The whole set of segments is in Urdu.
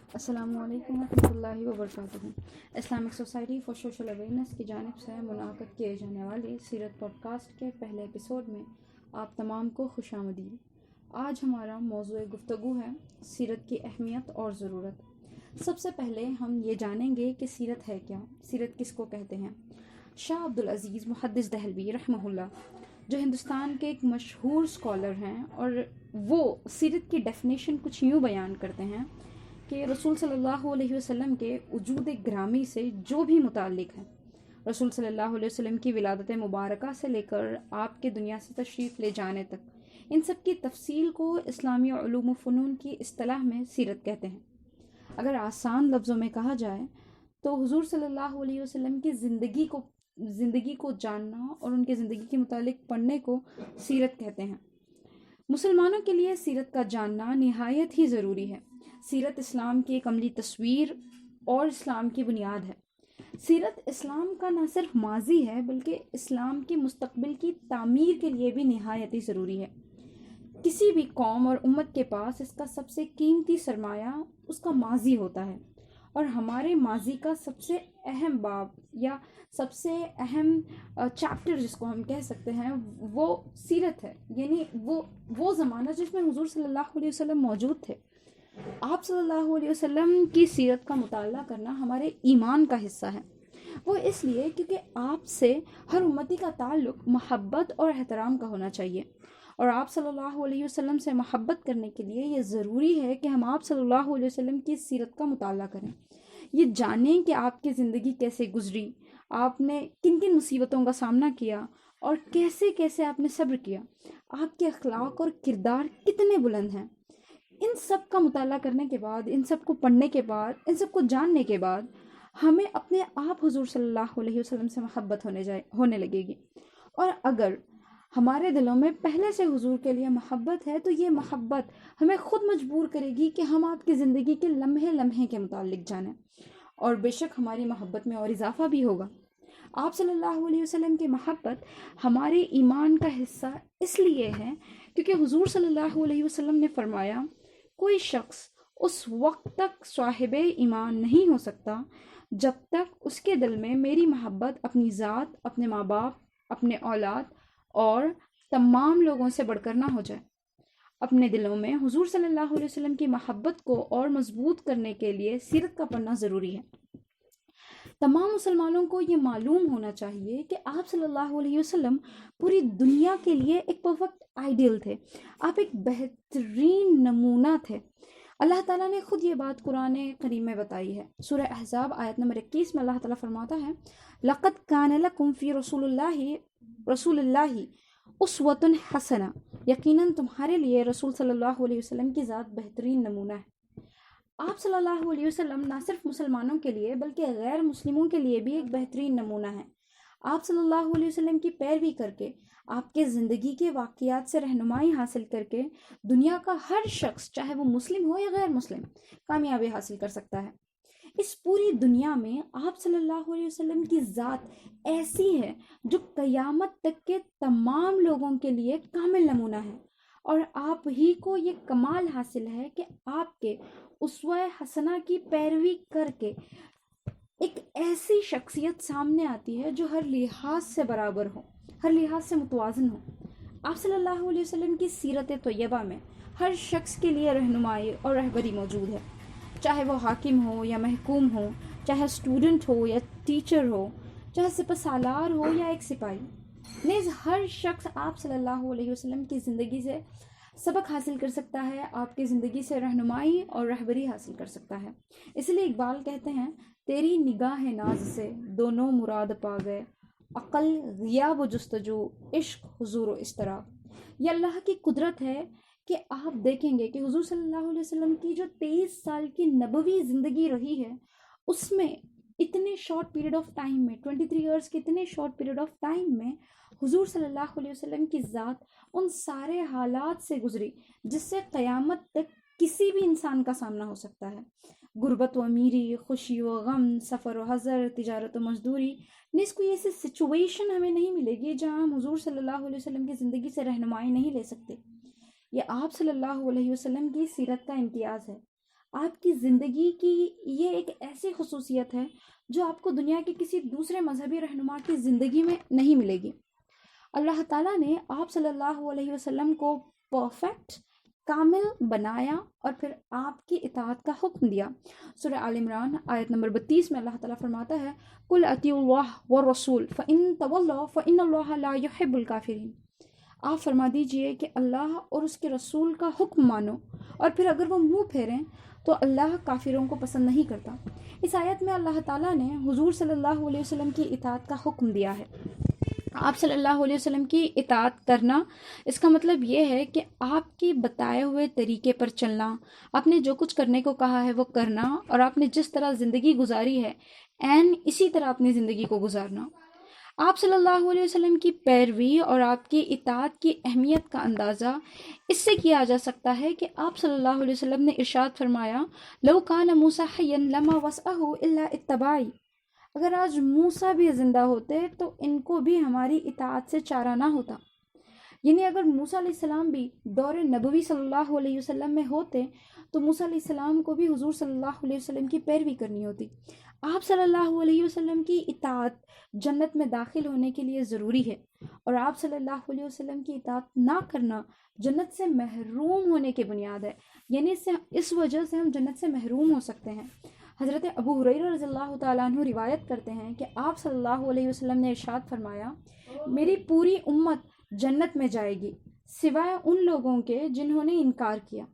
السلام علیکم ورحمۃ اللہ وبرکاتہ۔ Islamic society for social awareness کی جانب سے منعقد کیے جانے والے سیرت پوڈ کاسٹ کے پہلے ایپیسوڈ میں آپ تمام کو خوش آمدید۔ آج ہمارا موضوع گفتگو ہے سیرت کی اہمیت اور ضرورت۔ سب سے پہلے ہم یہ جانیں گے کہ سیرت ہے کیا، سیرت کس کو کہتے ہیں۔ شاہ عبدالعزیز محدث دہلوی رحمہ اللہ، جو ہندوستان کے ایک مشہور اسکالر ہیں، اور وہ سیرت کی ڈیفینیشن کچھ یوں بیان کرتے ہیں کہ رسول صلی اللہ علیہ وسلم کے وجود گرامی سے جو بھی متعلق ہے، رسول صلی اللہ علیہ وسلم کی ولادت مبارکہ سے لے کر آپ کے دنیا سے تشریف لے جانے تک، ان سب کی تفصیل کو اسلامی علوم و فنون کی اصطلاح میں سیرت کہتے ہیں۔ اگر آسان لفظوں میں کہا جائے تو حضور صلی اللہ علیہ وسلم کی زندگی کو جاننا اور ان کی زندگی کے متعلق پڑھنے کو سیرت کہتے ہیں۔ مسلمانوں کے لیے سیرت کا جاننا نہایت ہی ضروری ہے۔ سیرت اسلام کی ایک عملی تصویر اور اسلام کی بنیاد ہے۔ سیرت اسلام کا نہ صرف ماضی ہے بلکہ اسلام کے مستقبل کی تعمیر کے لیے بھی نہایت ہی ضروری ہے۔ کسی بھی قوم اور امت کے پاس اس کا سب سے قیمتی سرمایہ اس کا ماضی ہوتا ہے، اور ہمارے ماضی کا سب سے اہم باب یا سب سے اہم چیپٹر جس کو ہم کہہ سکتے ہیں وہ سیرت ہے، یعنی وہ زمانہ جس میں حضور صلی اللہ علیہ وسلم موجود تھے۔ آپ صلی اللہ علیہ وسلم کی سیرت کا مطالعہ کرنا ہمارے ایمان کا حصہ ہے۔ وہ اس لیے کیونکہ آپ سے ہر امتی کا تعلق محبت اور احترام کا ہونا چاہیے، اور آپ صلی اللہ علیہ وسلم سے محبت کرنے کے لیے یہ ضروری ہے کہ ہم آپ صلی اللہ علیہ وسلم کی سیرت کا مطالعہ کریں، یہ جانیں کہ آپ کی زندگی کیسے گزری، آپ نے کن کن مصیبتوں کا سامنا کیا اور کیسے کیسے آپ نے صبر کیا، آپ کے اخلاق اور کردار کتنے بلند ہیں۔ ان سب کا مطالعہ کرنے کے بعد، ان سب کو پڑھنے کے بعد، ان سب کو جاننے کے بعد ہمیں اپنے آپ حضور صلی اللہ علیہ وسلم سے محبت ہونے لگے گی، اور اگر ہمارے دلوں میں پہلے سے حضور کے لیے محبت ہے تو یہ محبت ہمیں خود مجبور کرے گی کہ ہم آپ کی زندگی کے لمحے لمحے کے متعلق جانیں، اور بے شک ہماری محبت میں اور اضافہ بھی ہوگا۔ آپ صلی اللہ علیہ وسلم کی محبت ہمارے ایمان کا حصہ اس لیے ہے کیونکہ حضور صلی اللہ علیہ وسلم نے فرمایا، کوئی شخص اس وقت تک صاحب ایمان نہیں ہو سکتا جب تک اس کے دل میں میری محبت اپنی ذات، اپنے ماں باپ، اپنے اولاد اور تمام لوگوں سے بڑھ کر نہ ہو جائے۔ اپنے دلوں میں حضور صلی اللہ علیہ وسلم کی محبت کو اور مضبوط کرنے کے لیے سیرت کا پڑھنا ضروری ہے۔ تمام مسلمانوں کو یہ معلوم ہونا چاہیے کہ آپ صلی اللہ علیہ وسلم پوری دنیا کے لیے ایک پرفیکٹ آئیڈیل تھے، آپ ایک بہترین نمونہ تھے۔ اللہ تعالیٰ نے خود یہ بات قرآن کریم میں بتائی ہے۔ سورہ احزاب آیت نمبر 21 میں اللہ تعالیٰ فرماتا ہے، لَقَدْ كَانَ لَكُمْ فِي رسول اللہ اسوۃ حسنہ، یقیناً تمہارے لیے رسول صلی اللہ علیہ وسلم کی ذات بہترین نمونہ ہے۔ آپ صلی اللہ علیہ وسلم نہ صرف مسلمانوں کے لیے بلکہ غیر مسلموں کے لیے بھی ایک بہترین نمونہ ہے۔ آپ صلی اللہ علیہ وسلم کی پیروی کر کے، آپ کے زندگی کے واقعات سے رہنمائی حاصل کر کے دنیا کا ہر شخص، چاہے وہ مسلم ہو یا غیر مسلم، کامیابی حاصل کر سکتا ہے۔ اس پوری دنیا میں آپ صلی اللہ علیہ وسلم کی ذات ایسی ہے جو قیامت تک کے تمام لوگوں کے لیے کامل نمونہ ہے، اور آپ ہی کو یہ کمال حاصل ہے کہ آپ کے اسوہ حسنہ کی پیروی کر کے ایک ایسی شخصیت سامنے آتی ہے جو ہر لحاظ سے برابر ہو، ہر لحاظ سے متوازن ہو۔ آپ صلی اللہ علیہ وسلم کی سیرت طیبہ میں ہر شخص کے لیے رہنمائی اور رہبری موجود ہے، چاہے وہ حاکم ہو یا محکوم ہو، چاہے اسٹوڈنٹ ہو یا ٹیچر ہو، چاہے سپہ سالار ہو یا ایک سپاہی۔ نیز ہر شخص آپ صلی اللہ علیہ وسلم کی زندگی سے سبق حاصل کر سکتا ہے، آپ کی زندگی سے رہنمائی اور رہبری حاصل کر سکتا ہے۔ اس لیے اقبال کہتے ہیں، تیری نگاہ ناز سے دونوں مراد پا گئے، عقل غیاب و جستجو، عشق حضور و اضطراب۔ یہ اللہ کی قدرت ہے کہ آپ دیکھیں گے کہ حضور صلی اللہ علیہ وسلم کی جو 23 سال کی نبوی زندگی رہی ہے، اس میں اتنے شارٹ پیریڈ آف ٹائم میں، 23 ایئرس کے اتنے شارٹ پیریڈ آف ٹائم میں حضور صلی اللہ علیہ وسلم کی ذات ان سارے حالات سے گزری جس سے قیامت تک کسی بھی انسان کا سامنا ہو سکتا ہے۔ غربت و امیری، خوشی و غم، سفر و حضر، تجارت و مزدوری، اس کوئی ایسی سچویشن ہمیں نہیں ملے گی جہاں ہم حضور صلی اللہ علیہ وسلم کی زندگی سے رہنمائی نہیں لے سکتے۔ یہ آپ صلی اللہ علیہ وسلم کی سیرت کا امتیاز ہے۔ آپ کی زندگی کی یہ ایک ایسی خصوصیت ہے جو آپ کو دنیا کے کسی دوسرے مذہبی رہنما کی زندگی میں نہیں ملے گی۔ اللہ تعالیٰ نے آپ صلی اللہ علیہ وسلم کو پرفیکٹ، کامل بنایا اور پھر آپ کی اطاعت کا حکم دیا۔ سورہ آل عمران آیت نمبر 32 میں اللہ تعالیٰ فرماتا ہے قُلْ اطیعوا اللَّهَ وَالرَّسُولَ فَإِن تَوَلَّوْا فَإِنَّ اللَّهَ لَا يُحِبُّ الْكَافِرِينَ۔ آپ فرما دیجئے کہ اللہ اور اس کے رسول کا حکم مانو، اور پھر اگر وہ منہ پھیریں تو اللہ کافروں کو پسند نہیں کرتا۔ اس آیت میں اللہ تعالیٰ نے حضور صلی اللہ علیہ وسلم کی اطاعت کا حکم دیا ہے۔ آپ صلی اللہ علیہ وسلم کی اطاعت کرنا، اس کا مطلب یہ ہے کہ آپ کی بتائے ہوئے طریقے پر چلنا، آپ نے جو کچھ کرنے کو کہا ہے وہ کرنا، اور آپ نے جس طرح زندگی گزاری ہے عین اسی طرح اپنی زندگی کو گزارنا۔ آپ صلی اللہ علیہ وسلم کی پیروی اور آپ کی اطاعت کی اہمیت کا اندازہ اس سے کیا جا سکتا ہے کہ آپ صلی اللہ علیہ وسلم نے ارشاد فرمایا لو کان موسیٰ حیا لما وسعہ الا اتباعی۔ اگر آج موسیٰ بھی زندہ ہوتے تو ان کو بھی ہماری اطاعت سے چارہ نہ ہوتا۔ یعنی اگر موسیٰ علیہ السلام بھی دور نبوی صلی اللہ علیہ وسلم میں ہوتے تو موسیٰ علیہ السلام کو بھی حضور صلی اللہ علیہ وسلم کی پیروی کرنی ہوتی۔ آپ صلی اللہ علیہ وسلم کی اطاعت جنت میں داخل ہونے کے لیے ضروری ہے، اور آپ صلی اللہ علیہ وسلم کی اطاعت نہ کرنا جنت سے محروم ہونے کی بنیاد ہے، یعنی اس وجہ سے ہم جنت سے محروم ہو سکتے ہیں۔ حضرت ابو ہریرہ رضی اللہ تعالیٰ عنہ روایت کرتے ہیں کہ آپ صلی اللہ علیہ وسلم نے ارشاد فرمایا میری پوری امت جنت میں جائے گی سوائے ان لوگوں کے جنہوں نے انکار کیا۔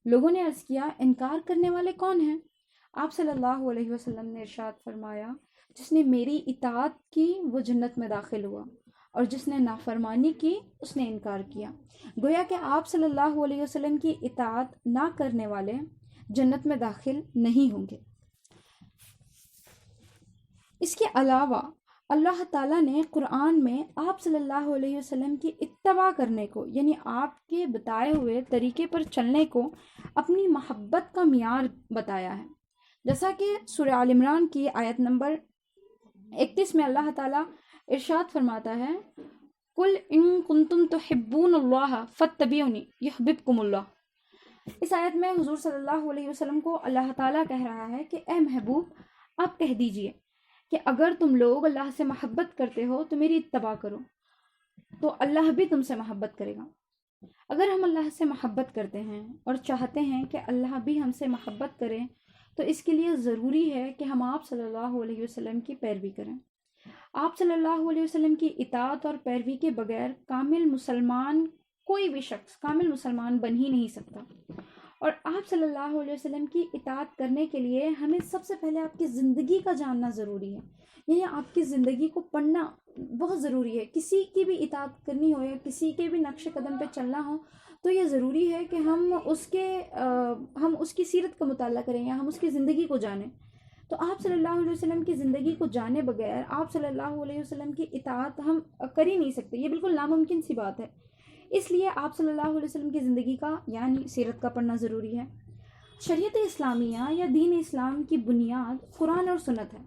لوگوں نے عرض کیا انکار کرنے والے کون ہیں؟ آپ صلی اللہ علیہ وسلم نے ارشاد فرمایا جس نے میری اطاعت کی وہ جنت میں داخل ہوا، اور جس نے نافرمانی کی اس نے انکار کیا۔ گویا کہ آپ صلی اللہ علیہ وسلم کی اطاعت نہ کرنے والے جنت میں داخل نہیں ہوں گے۔ اس کے علاوہ اللہ تعالیٰ نے قرآن میں آپ صلی اللہ علیہ وسلم کی اتباع کرنے کو، یعنی آپ کے بتائے ہوئے طریقے پر چلنے کو اپنی محبت کا معیار بتایا ہے، جیسا کہ سورہ آل عمران کی آیت نمبر 31 میں اللہ تعالیٰ ارشاد فرماتا ہے قُلْ إِن كُنتُمْ تُحِبُّونَ اللَّهَ فَاتَّبِعُونِي يُحْبِبْكُمُ اللَّهُ۔ اس آیت میں حضور صلی اللہ علیہ وسلم کو اللہ تعالیٰ کہہ رہا ہے کہ اے محبوب آپ کہہ دیجئے کہ اگر تم لوگ اللہ سے محبت کرتے ہو تو میری اتباع کرو، تو اللہ بھی تم سے محبت کرے گا۔ اگر ہم اللہ سے محبت کرتے ہیں اور چاہتے ہیں کہ اللہ بھی ہم سے محبت کرے تو اس کے لیے ضروری ہے کہ ہم آپ صلی اللہ علیہ وسلم کی پیروی کریں۔ آپ صلی اللہ علیہ وسلم کی اطاعت اور پیروی کے بغیر کامل مسلمان، کوئی بھی شخص کامل مسلمان بن ہی نہیں سکتا۔ اور آپ صلی اللہ علیہ وسلم کی اطاعت کرنے کے لیے ہمیں سب سے پہلے آپ کی زندگی کا جاننا ضروری ہے، یعنی آپ کی زندگی کو پڑھنا بہت ضروری ہے۔ کسی کی بھی اطاعت کرنی ہو یا کسی کے بھی نقش قدم پہ چلنا ہو تو یہ ضروری ہے کہ ہم اس کی سیرت کا مطالعہ کریں یا ہم اس کی زندگی کو جانیں۔ تو آپ صلی اللہ علیہ وسلم کی زندگی کو جانے بغیر آپ صلی اللہ علیہ وسلم کی اطاعت ہم کر ہی نہیں سکتے، یہ بالکل ناممکن سی بات ہے۔ اس لیے آپ صلی اللہ علیہ وسلم کی زندگی کا یعنی سیرت کا پڑھنا ضروری ہے۔ شریعت اسلامیہ یا دین اسلام کی بنیاد قرآن اور سنت ہے،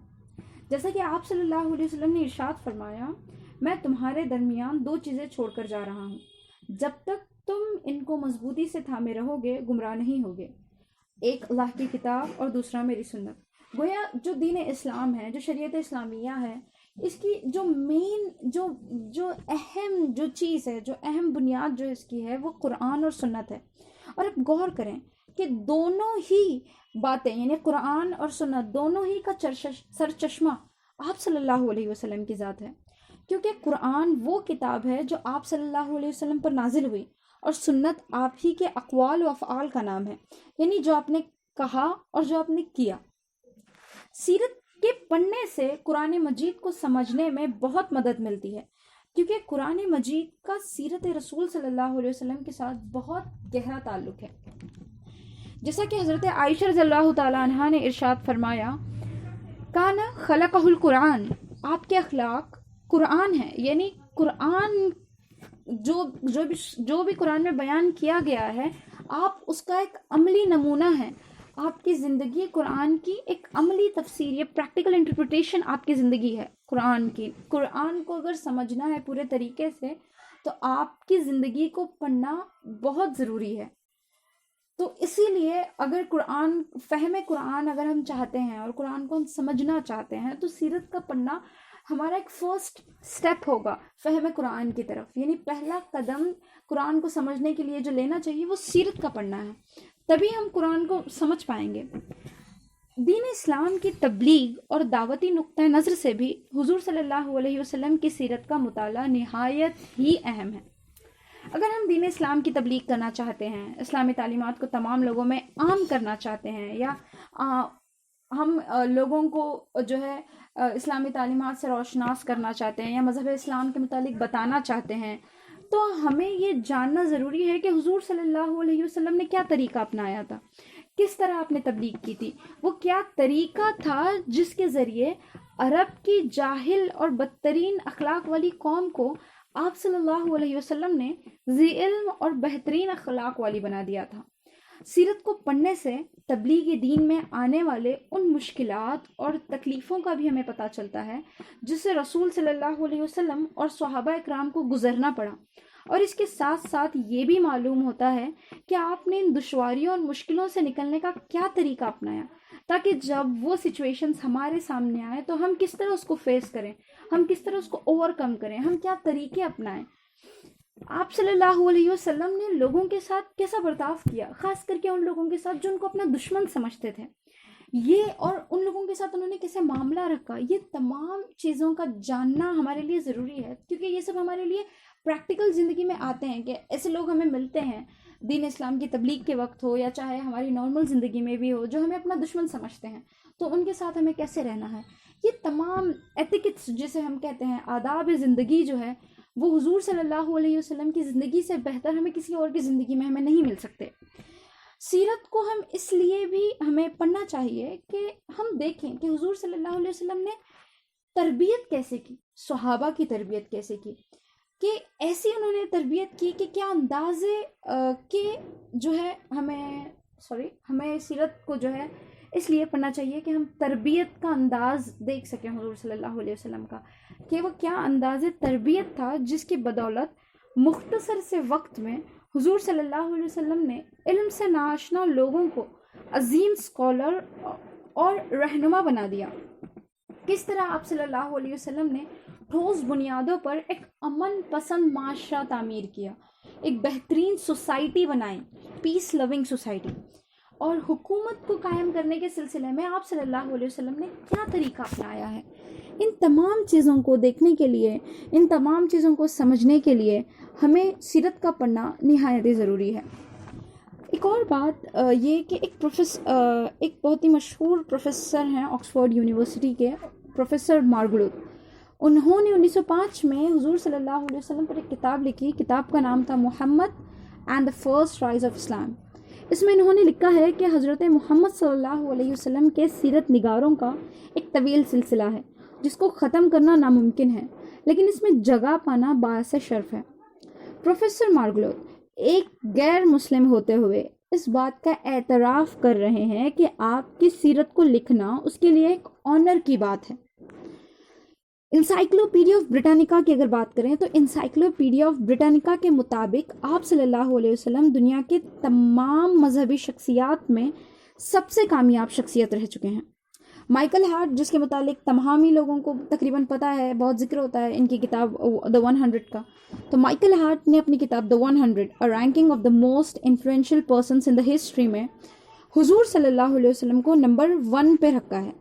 جیسا کہ آپ صلی اللہ علیہ وسلم نے ارشاد فرمایا میں تمہارے درمیان دو چیزیں چھوڑ کر جا رہا ہوں، جب تک تم ان کو مضبوطی سے تھامے رہو گے گمراہ نہیں ہوگے، ایک اللہ کی کتاب اور دوسرا میری سنت۔ گویا جو دین اسلام ہے، جو شریعت اسلامیہ ہے، اس کی جو مین جو اہم جو چیز ہے، جو اہم بنیاد جو اس کی ہے وہ قرآن اور سنت ہے۔ اور اب غور کریں کہ دونوں ہی باتیں یعنی قرآن اور سنت دونوں ہی کا سرچشمہ آپ صلی اللہ علیہ وسلم کی ذات ہے، کیونکہ قرآن وہ کتاب ہے جو آپ صلی اللہ علیہ وسلم پر نازل ہوئی، اور سنت آپ ہی کے اقوال و افعال کا نام ہے، یعنی جو آپ نے کہا اور جو آپ نے کیا۔ سیرت کے پڑھنے سے قرآن مجید کو سمجھنے میں بہت مدد ملتی ہے، کیونکہ قرآن مجید کا سیرت رسول صلی اللہ علیہ وسلم کے ساتھ بہت گہرا تعلق ہے۔ جیسا کہ حضرت عائشہ رضی اللہ تعالیٰ عنہا نے ارشاد فرمایا کان خلقہ القرآن، آپ کے اخلاق قرآن ہے، یعنی قرآن جو بھی قرآن میں بیان کیا گیا ہے آپ اس کا ایک عملی نمونہ ہے۔ آپ کی زندگی قرآن کی ایک عملی تفسیر یا پریکٹیکل انٹرپریٹیشن آپ کی زندگی ہے قرآن کی۔ قرآن کو اگر سمجھنا ہے پورے طریقے سے تو آپ کی زندگی کو پڑھنا بہت ضروری ہے۔ تو اسی لیے اگر فہم قرآن اگر ہم چاہتے ہیں اور قرآن کو ہم سمجھنا چاہتے ہیں تو سیرت کا پڑھنا ہمارا ایک فرسٹ سٹیپ ہوگا فہم قرآن کی طرف. یعنی پہلا قدم قرآن کو سمجھنے کے لیے جو لینا چاہیے وہ سیرت کا پڑھنا ہے, تبھی ہم قرآن کو سمجھ پائیں گے. دین اسلام کی تبلیغ اور دعوتی نقطہ نظر سے بھی حضور صلی اللہ علیہ وسلم کی سیرت کا مطالعہ نہایت ہی اہم ہے. اگر ہم دین اسلام کی تبلیغ کرنا چاہتے ہیں, اسلامی تعلیمات کو تمام لوگوں میں عام کرنا چاہتے ہیں, یا ہم لوگوں کو جو ہے اسلامی تعلیمات سے روشناس کرنا چاہتے ہیں, یا مذہب اسلام کے متعلق بتانا چاہتے ہیں, تو ہمیں یہ جاننا ضروری ہے کہ حضور صلی اللہ علیہ وسلم نے کیا طریقہ اپنایا تھا, کس طرح آپ نے تبلیغ کی تھی, وہ کیا طریقہ تھا جس کے ذریعے عرب کی جاہل اور بدترین اخلاق والی قوم کو آپ صلی اللہ علیہ وسلم نے ذی علم اور بہترین اخلاق والی بنا دیا تھا. سیرت کو پڑھنے سے تبلیغ دین میں آنے والے ان مشکلات اور تکلیفوں کا بھی ہمیں پتہ چلتا ہے جس سے رسول صلی اللہ علیہ وسلم اور صحابہ اکرام کو گزرنا پڑا, اور اس کے ساتھ ساتھ یہ بھی معلوم ہوتا ہے کہ آپ نے ان دشواریوں اور مشکلوں سے نکلنے کا کیا طریقہ اپنایا, تاکہ جب وہ سچویشنز ہمارے سامنے آئے تو ہم کس طرح اس کو فیس کریں, ہم کس طرح اس کو اوور کم کریں, ہم کیا طریقے اپنائیں. آپ صلی اللہ علیہ وسلم نے لوگوں کے ساتھ کیسا برتاؤ کیا, خاص کر کے ان لوگوں کے ساتھ جو ان کو اپنا دشمن سمجھتے تھے, یہ اور ان لوگوں کے ساتھ انہوں نے کیسے معاملہ رکھا, یہ تمام چیزوں کا جاننا ہمارے لیے ضروری ہے, کیونکہ یہ سب ہمارے لیے پریکٹیکل زندگی میں آتے ہیں کہ ایسے لوگ ہمیں ملتے ہیں دین اسلام کی تبلیغ کے وقت ہو یا چاہے ہماری نارمل زندگی میں بھی ہو, جو ہمیں اپنا دشمن سمجھتے ہیں, تو ان کے ساتھ ہمیں کیسے رہنا ہے. یہ تمام ایتھکس جسے ہم کہتے ہیں آداب زندگی جو ہے وہ حضور صلی اللہ علیہ وسلم کی زندگی سے بہتر ہمیں کسی اور کی زندگی میں ہمیں نہیں مل سکتے. سیرت کو ہم اس لیے بھی ہمیں پڑھنا چاہیے کہ ہم دیکھیں کہ حضور صلی اللہ علیہ وسلم نے تربیت کیسے کی, صحابہ کی تربیت کیسے کی, کہ ایسی انہوں نے تربیت کی کہ کیا اندازے کہ جو ہے ہمیں سیرت کو جو ہے اس لیے پڑھنا چاہیے کہ ہم تربیت کا انداز دیکھ سکیں حضور صلی اللہ علیہ وسلم کا, کہ وہ کیا انداز تربیت تھا جس کی بدولت مختصر سے وقت میں حضور صلی اللہ علیہ وسلم نے علم سے ناآشنا لوگوں کو عظیم اسکالر اور رہنما بنا دیا. کس طرح آپ صلی اللہ علیہ وسلم نے ٹھوس بنیادوں پر ایک امن پسند معاشرہ تعمیر کیا, ایک بہترین سوسائٹی بنائی, پیس لونگ سوسائٹی, اور حکومت کو قائم کرنے کے سلسلے میں آپ صلی اللہ علیہ وسلم نے کیا طریقہ اپنایا ہے. ان تمام چیزوں کو دیکھنے کے لیے, ان تمام چیزوں کو سمجھنے کے لیے ہمیں سیرت کا پڑھنا نہایت ضروری ہے. ایک اور بات یہ کہ ایک بہت ہی مشہور پروفیسر ہیں آکسفورڈ یونیورسٹی کے, پروفیسر مارگلوت. انہوں نے 1905 میں حضور صلی اللہ علیہ وسلم پر ایک کتاب لکھی. کتاب کا نام تھا Muhammad and the first rise of Islam. اس میں انہوں نے لکھا ہے کہ حضرت محمد صلی اللہ علیہ وسلم کے سیرت نگاروں کا ایک طویل سلسلہ ہے جس کو ختم کرنا ناممکن ہے, لیکن اس میں جگہ پانا باعث شرف ہے. پروفیسر مارگلوت ایک غیر مسلم ہوتے ہوئے اس بات کا اعتراف کر رہے ہیں کہ آپ کی سیرت کو لکھنا اس کے لیے ایک آنر کی بات ہے. انسائکلوپیڈیا آف برٹانیکا کی اگر بات کریں تو انسائکلوپیڈیا آف برٹانیکا کے مطابق آپ صلی اللہ علیہ وسلم دنیا کے تمام مذہبی شخصیات میں سب سے کامیاب شخصیت رہ چکے ہیں. مائیکل ہارٹ, جس کے متعلق تمام ہی لوگوں کو تقریباً پتہ ہے, بہت ذکر ہوتا ہے ان کی کتاب دا 100 کا, تو مائیکل ہارٹ نے اپنی کتاب دا 100 A Ranking of the Most Influential Persons in the History میں حضور صلی اللہ علیہ وسلم کو نمبر 1 پہ رکھا ہے,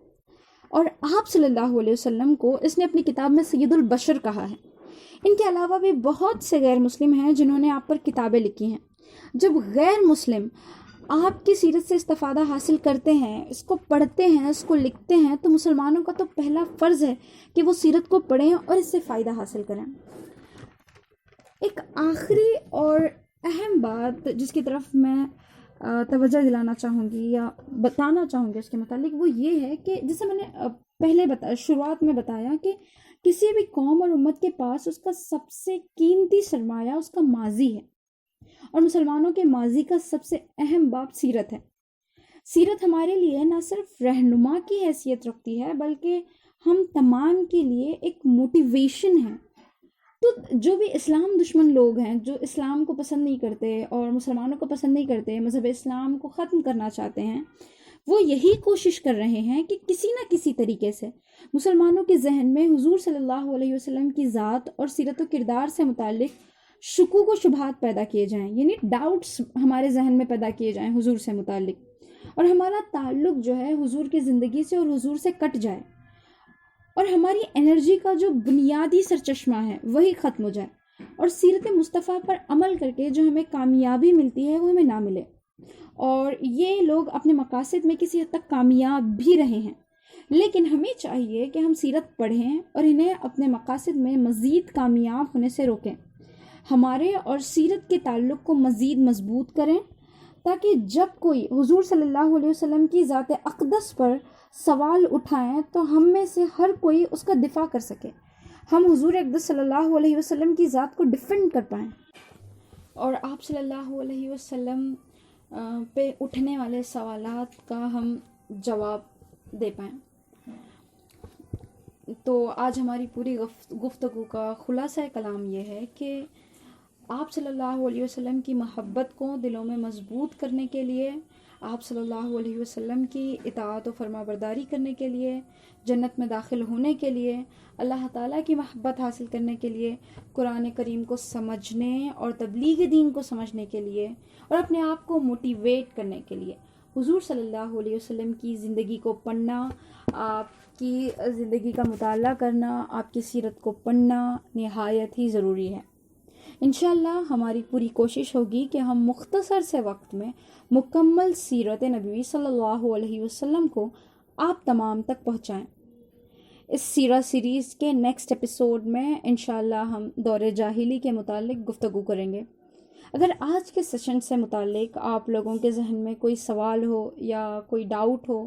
اور آپ صلی اللہ علیہ وسلم کو اس نے اپنی کتاب میں سید البشر کہا ہے. ان کے علاوہ بھی بہت سے غیر مسلم ہیں جنہوں نے آپ پر کتابیں لکھی ہیں. جب غیر مسلم آپ کی سیرت سے استفادہ حاصل کرتے ہیں, اس کو پڑھتے ہیں, اس کو لکھتے ہیں, تو مسلمانوں کا تو پہلا فرض ہے کہ وہ سیرت کو پڑھیں اور اس سے فائدہ حاصل کریں. ایک آخری اور اہم بات جس کی طرف میں توجہ دلانا چاہوں گی یا بتانا چاہوں گی اس کے متعلق, وہ یہ ہے کہ جیسے میں نے پہلے شروعات میں بتایا کہ کسی بھی قوم اور امت کے پاس اس کا سب سے قیمتی سرمایہ اس کا ماضی ہے, اور مسلمانوں کے ماضی کا سب سے اہم باب سیرت ہے. سیرت ہمارے لیے نہ صرف رہنما کی حیثیت رکھتی ہے بلکہ ہم تمام کے لیے ایک موٹیویشن ہے. تو جو بھی اسلام دشمن لوگ ہیں، جو اسلام کو پسند نہیں کرتے اور مسلمانوں کو پسند نہیں کرتے، مذہب اسلام کو ختم کرنا چاہتے ہیں، وہ یہی کوشش کر رہے ہیں کہ کسی نہ کسی طریقے سے مسلمانوں کے ذہن میں حضور صلی اللہ علیہ وسلم کی ذات اور سیرت و کردار سے متعلق شکوک و شبہات پیدا کیے جائیں، یعنی ڈاؤٹس ہمارے ذہن میں پیدا کیے جائیں حضور سے متعلق، اور ہمارا تعلق جو ہے حضور کی زندگی سے اور حضور سے کٹ جائے، اور ہماری انرجی کا جو بنیادی سرچشمہ ہے وہی ختم ہو جائے، اور سیرت مصطفیٰ پر عمل کر کے جو ہمیں کامیابی ملتی ہے وہ ہمیں نہ ملے۔ اور یہ لوگ اپنے مقاصد میں کسی حد تک کامیاب بھی رہے ہیں، لیکن ہمیں چاہیے کہ ہم سیرت پڑھیں اور انہیں اپنے مقاصد میں مزید کامیاب ہونے سے روکیں، ہمارے اور سیرت کے تعلق کو مزید مضبوط کریں، تاکہ جب کوئی حضور صلی اللہ علیہ وسلم کی ذات اقدس پر سوال اٹھائیں تو ہم میں سے ہر کوئی اس کا دفاع کر سکے، ہم حضور اقدس صلی اللہ علیہ وسلم کی ذات کو ڈیفینڈ کر پائیں، اور آپ صلی اللہ علیہ وسلم پہ اٹھنے والے سوالات کا ہم جواب دے پائیں۔ تو آج ہماری پوری گفتگو کا خلاصہ کلام یہ ہے کہ آپ صلی اللہ علیہ وسلم کی محبت کو دلوں میں مضبوط کرنے کے لیے، آپ صلی اللہ علیہ وسلم کی اطاعت و فرما برداری کرنے کے لیے، جنت میں داخل ہونے کے لیے، اللہ تعالیٰ کی محبت حاصل کرنے کے لیے، قرآن کریم کو سمجھنے اور تبلیغ دین کو سمجھنے کے لیے، اور اپنے آپ کو موٹیویٹ کرنے کے لیے حضور صلی اللہ علیہ وسلم کی زندگی کو پڑھنا، آپ کی زندگی کا مطالعہ کرنا، آپ کی سیرت کو پڑھنا نہایت ہی ضروری ہے۔ انشاءاللہ ہماری پوری کوشش ہوگی کہ ہم مختصر سے وقت میں مکمل سیرت نبوی صلی اللہ علیہ وسلم کو آپ تمام تک پہنچائیں۔ اس سیرہ سیریز کے نیکسٹ ایپیسوڈ میں انشاءاللہ ہم دور جاہلی کے متعلق گفتگو کریں گے۔ اگر آج کے سیشن سے متعلق آپ لوگوں کے ذہن میں کوئی سوال ہو یا کوئی ڈاؤٹ ہو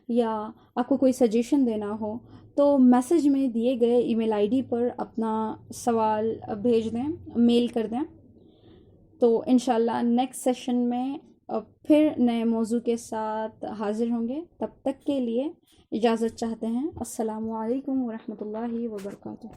یا آپ کو کوئی سجیشن دینا ہو تو میسج میں دیے گئے ای میل آئی ڈی پر اپنا سوال بھیج دیں، میل کر دیں۔ تو انشاءاللہ نیکسٹ سیشن میں پھر نئے موضوع کے ساتھ حاضر ہوں گے۔ تب تک کے لیے اجازت چاہتے ہیں۔ السلام علیکم ورحمۃ اللہ وبرکاتہ۔